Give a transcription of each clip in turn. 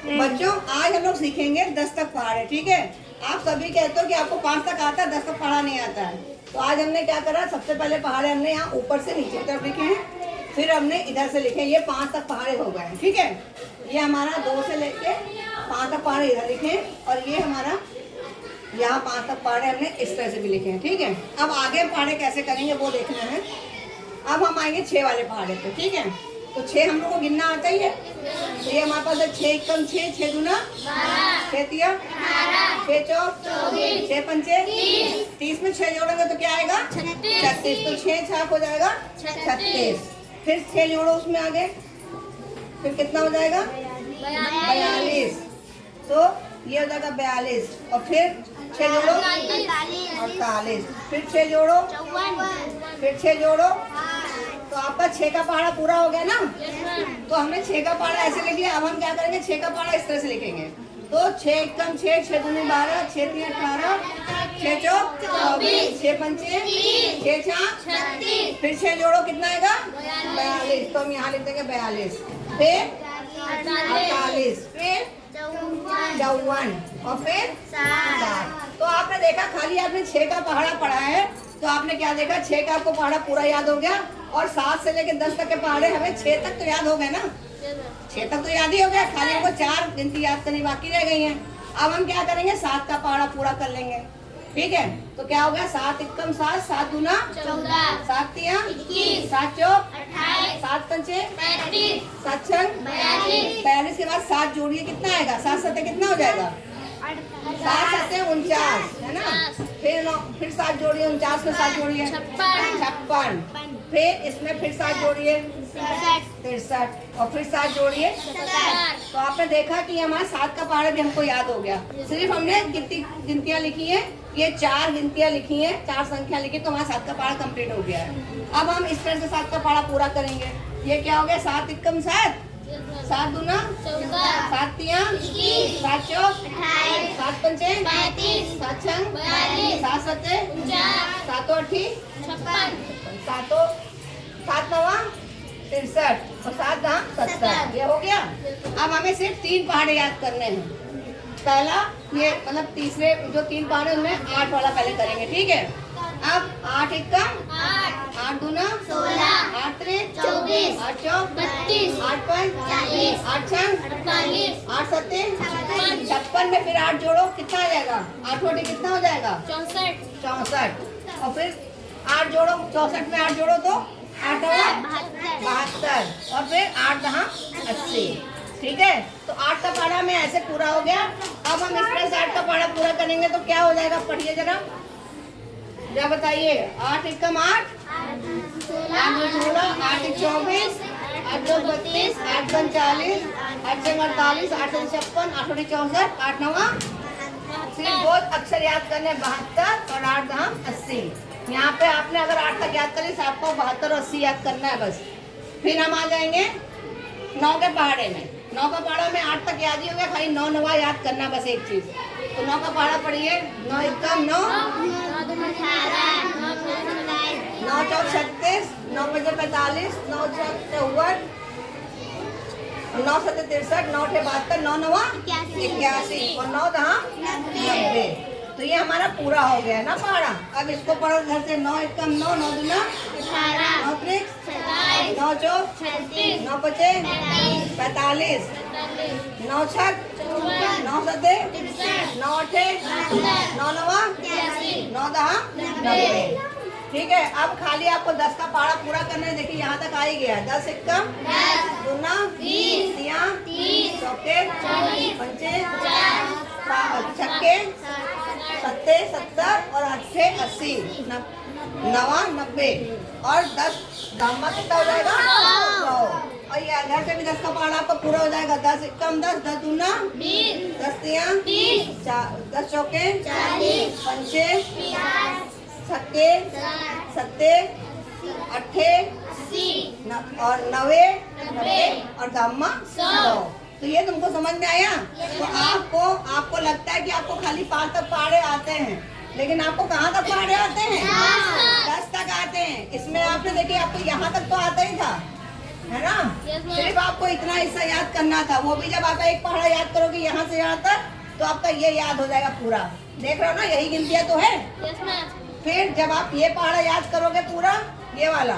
बच्चों आज हम लोग सीखेंगे 10 तक पहाड़े, ठीक है। आप सभी कहते हो कि आपको 5 तक आता है, 10 तक पढ़ा नहीं आता है। तो आज हमने क्या करा, सबसे पहले पहाड़े हमने यहाँ ऊपर से नीचे की तरफ लिखे हैं, फिर हमने इधर से लिखे। ये 5 तक पहाड़े हो गए, ठीक है। ये हमारा 2 से लेके 5 तक पहाड़े इधर लिखे हैं, और ये हमारा यहाँ 5 तक पहाड़े हमने इस तरह से भी लिखे हैं, ठीक है। अब आगे पहाड़े कैसे करेंगे वो देखना है। अब हम आएंगे 6 वाले पहाड़े पे, ठीक है। तो 6 हम लोग को गिनना आता ही है। तो ये हमारे पास है 6 एकम 6, 6 दूना 6 तिया 6 चौक 6 पंचे 30 में 6 जोड़ेंगे तो क्या आएगा 36। तो 6 छाप हो जाएगा 36। फिर 6 जोड़ो उसमें आगे, फिर कितना हो जाएगा 42। तो ये हो जाएगा 42। और फिर 6 जोड़ो 48। फिर 6 जोड़ो, फिर 6 जोड़ो, तो आपका 6 का पहाड़ा पूरा हो गया ना। तो हमने 6 का पहाड़ा ऐसे लिख लिया। अब हम क्या करेंगे, 6 का पहाड़ा इस तरह से लिखेंगे। तो 6 एकम 6, 6 दूनी 12, 6 तिया 18, 6 चौक 24, 6 पंचे 6 छाक 36। फिर 6 जोड़ो कितना आएगा 42। तो हम यहाँ लिख देंगे 42। फिर 48, फिर 54, और फिर 60। तो आपने देखा, खाली आपने 6 का पहाड़ा पढ़ा है तो आपने क्या देखा, 6 का आपको पहाड़ा पूरा याद हो गया। और 7 से लेकर 10 तक के पहाड़े हमें 6 तक तो याद हो गए ना। 6 तक तो याद ही हो गया, खाली हमको 4 गिनती याद करनी बाकी रह गई हैं। अब हम क्या करेंगे, 7 का पहाड़ा पूरा कर लेंगे, ठीक है। तो क्या हो गया 7 एकम 7, 7 दूना 14, 7 तिया 21, 7 चौक 28, 7 पंचे 35, 7 छंग 42। 42 के बाद 7 जोड़िए, कितना आएगा 7 सत्ते कितना हो जाएगा 7 सत्ते 49, है ना। फिर 7 जोड़िए, 49 में 7 जोड़िए 56। फिर इसमें फिर 7 जोड़िए 63, और फिर 7 जोड़िए 70। तो आपने देखा कि हमारा 7 का पहाड़ा भी हमको याद हो गया। सिर्फ हमने गिनतियाँ लिखी है, ये 4 गिनतियाँ लिखी है, 4 संख्या लिखी, तो हमारा 7 का पहाड़ा कंप्लीट हो गया है। अब हम इस तरह से 7 का पहाड़ा पूरा करेंगे। ये क्या हो गया 7 एकम 7, 7 दूना 7 तिया 7 चौक 7 पंचे 7 छंग 7 सत्ते 7 अठी 7 7 नवा 63, और 7 दहा 70। ये हो गया। अब हमें सिर्फ 3 पहाड़े याद करने हैं। पहला ये मतलब तीसरे जो 3 पहाड़े उनमें 8 वाला पहले करेंगे, ठीक है। अब 8 एकम 8 दूना 16, 8 त्रिक 24, 8 चौक 32, 8 पंच 40, 8 छंग 48, 8 सत्ते 56 में फिर 8 जोड़ो, कितना आ जाएगा 8 वाटी कितना हो जाएगा 64। और फिर 8 जोड़ो, 64 में 8 जोड़ो तो 8 72, और फिर 8 दहा 80, ठीक है। तो 8 का पहाड़ा में ऐसे पूरा हो गया। अब हम इस तरह से 8 का पहाड़ा पूरा करेंगे तो क्या हो जाएगा, पढ़िए जरा, क्या बताइए। 8 एकम 8, 8 दो 16, 8 एक 24, 8 दो 32, 8 पन 40, 8 छः 48, 8 से 56, 8 अठी 64, 8 नवा। सिर्फ बहुत अक्षर याद करने 72, और 8 दहा 80। यहाँ पे आपने अगर 8 तक याद करी तो आपको 72 और 80 याद करना है बस। फिर हम आ जाएंगे 9 के पहाड़े में। 9 का पहाड़ा में 8 तक याद ही हो गया, खाली 9 नवा याद करना बस एक चीज। तो 9 का पहाड़ा पढ़िए। 9 एकम 9, 9 चौक 36, 9 पंजे 45, 9 चौक 54, 9 सत्ते 63, 9 अठे 72, 9 नवा 81, और 9 दहा 90। तो ये हमारा पूरा हो गया है ना पहाड़ा। अब इसको पढ़ो घर से। 9 एकम 9, 9 दूना 9 त्रिक 9 चौक 9 पचे 45, 9 छक 9 सत्ते 9 अठे 9 नवा 9 दहा 90, ठीक है। अब खाली आपको 10 का पहाड़ा पूरा करना है। देखिए यहाँ तक आ ही गया। 10 एकम 10 दूना 20, तिया 30, चौके 40, पंचे 50, छक्के सत्ते 70, और अट्ठे 80, नवा 90, और 10 दामा कितना हो जाएगा 100। और ये इधर से भी 10 का पहाड़ा आपका पूरा हो जाएगा। 10 एकम 10, 10 दूना 20, 10 तिया 30, 10 चौके 40, पंचे छक्के सत्ते अट्ठे 80, और 90, और दामा 100। तो ये तुमको समझ में आया। तो आपको लगता है कि आपको खाली 5 तक पहाड़े आते हैं, लेकिन आपको कहाँ तक पहाड़े आते हैं 10 तक आते हैं। इसमें आपने देखिए आपको यहाँ तक तो आता ही था, है ना। Yes, ma'am. सिर्फ आपको इतना हिस्सा याद करना था, वो भी जब आप एक पहाड़ा याद करोगे यहाँ से यहाँ तक तो आपका ये याद हो जाएगा पूरा। देख रहे हो ना, यही गिनतियाँ तो है। Yes, ma'am. फिर जब आप ये पहाड़ा याद करोगे पूरा ये वाला,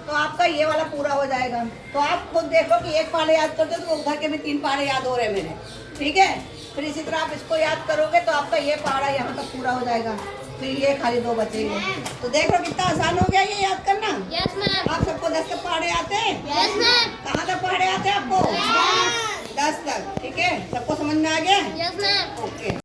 तो आपका ये वाला पूरा हो जाएगा। तो आप खुद देखो कि एक पहाड़े याद करते हो तो उधर के भी 3 पहाड़े याद हो रहे हैं मेरे, ठीक है। फिर इसी तरह आप इसको याद करोगे तो आपका ये पहाड़ा यहाँ तक पूरा हो जाएगा। फिर ये खाली 2 बचेंगे। तो देख लो कितना आसान हो गया ये याद करना। Yes, ma'am. आप सबको 10 तक पहाड़े आते हैं? Yes, ma'am. कहाँ तक पहाड़े आते हैं आपको? 10 तक, ठीक है। सबको समझ में आ गया? Yes, ma'am. ओके।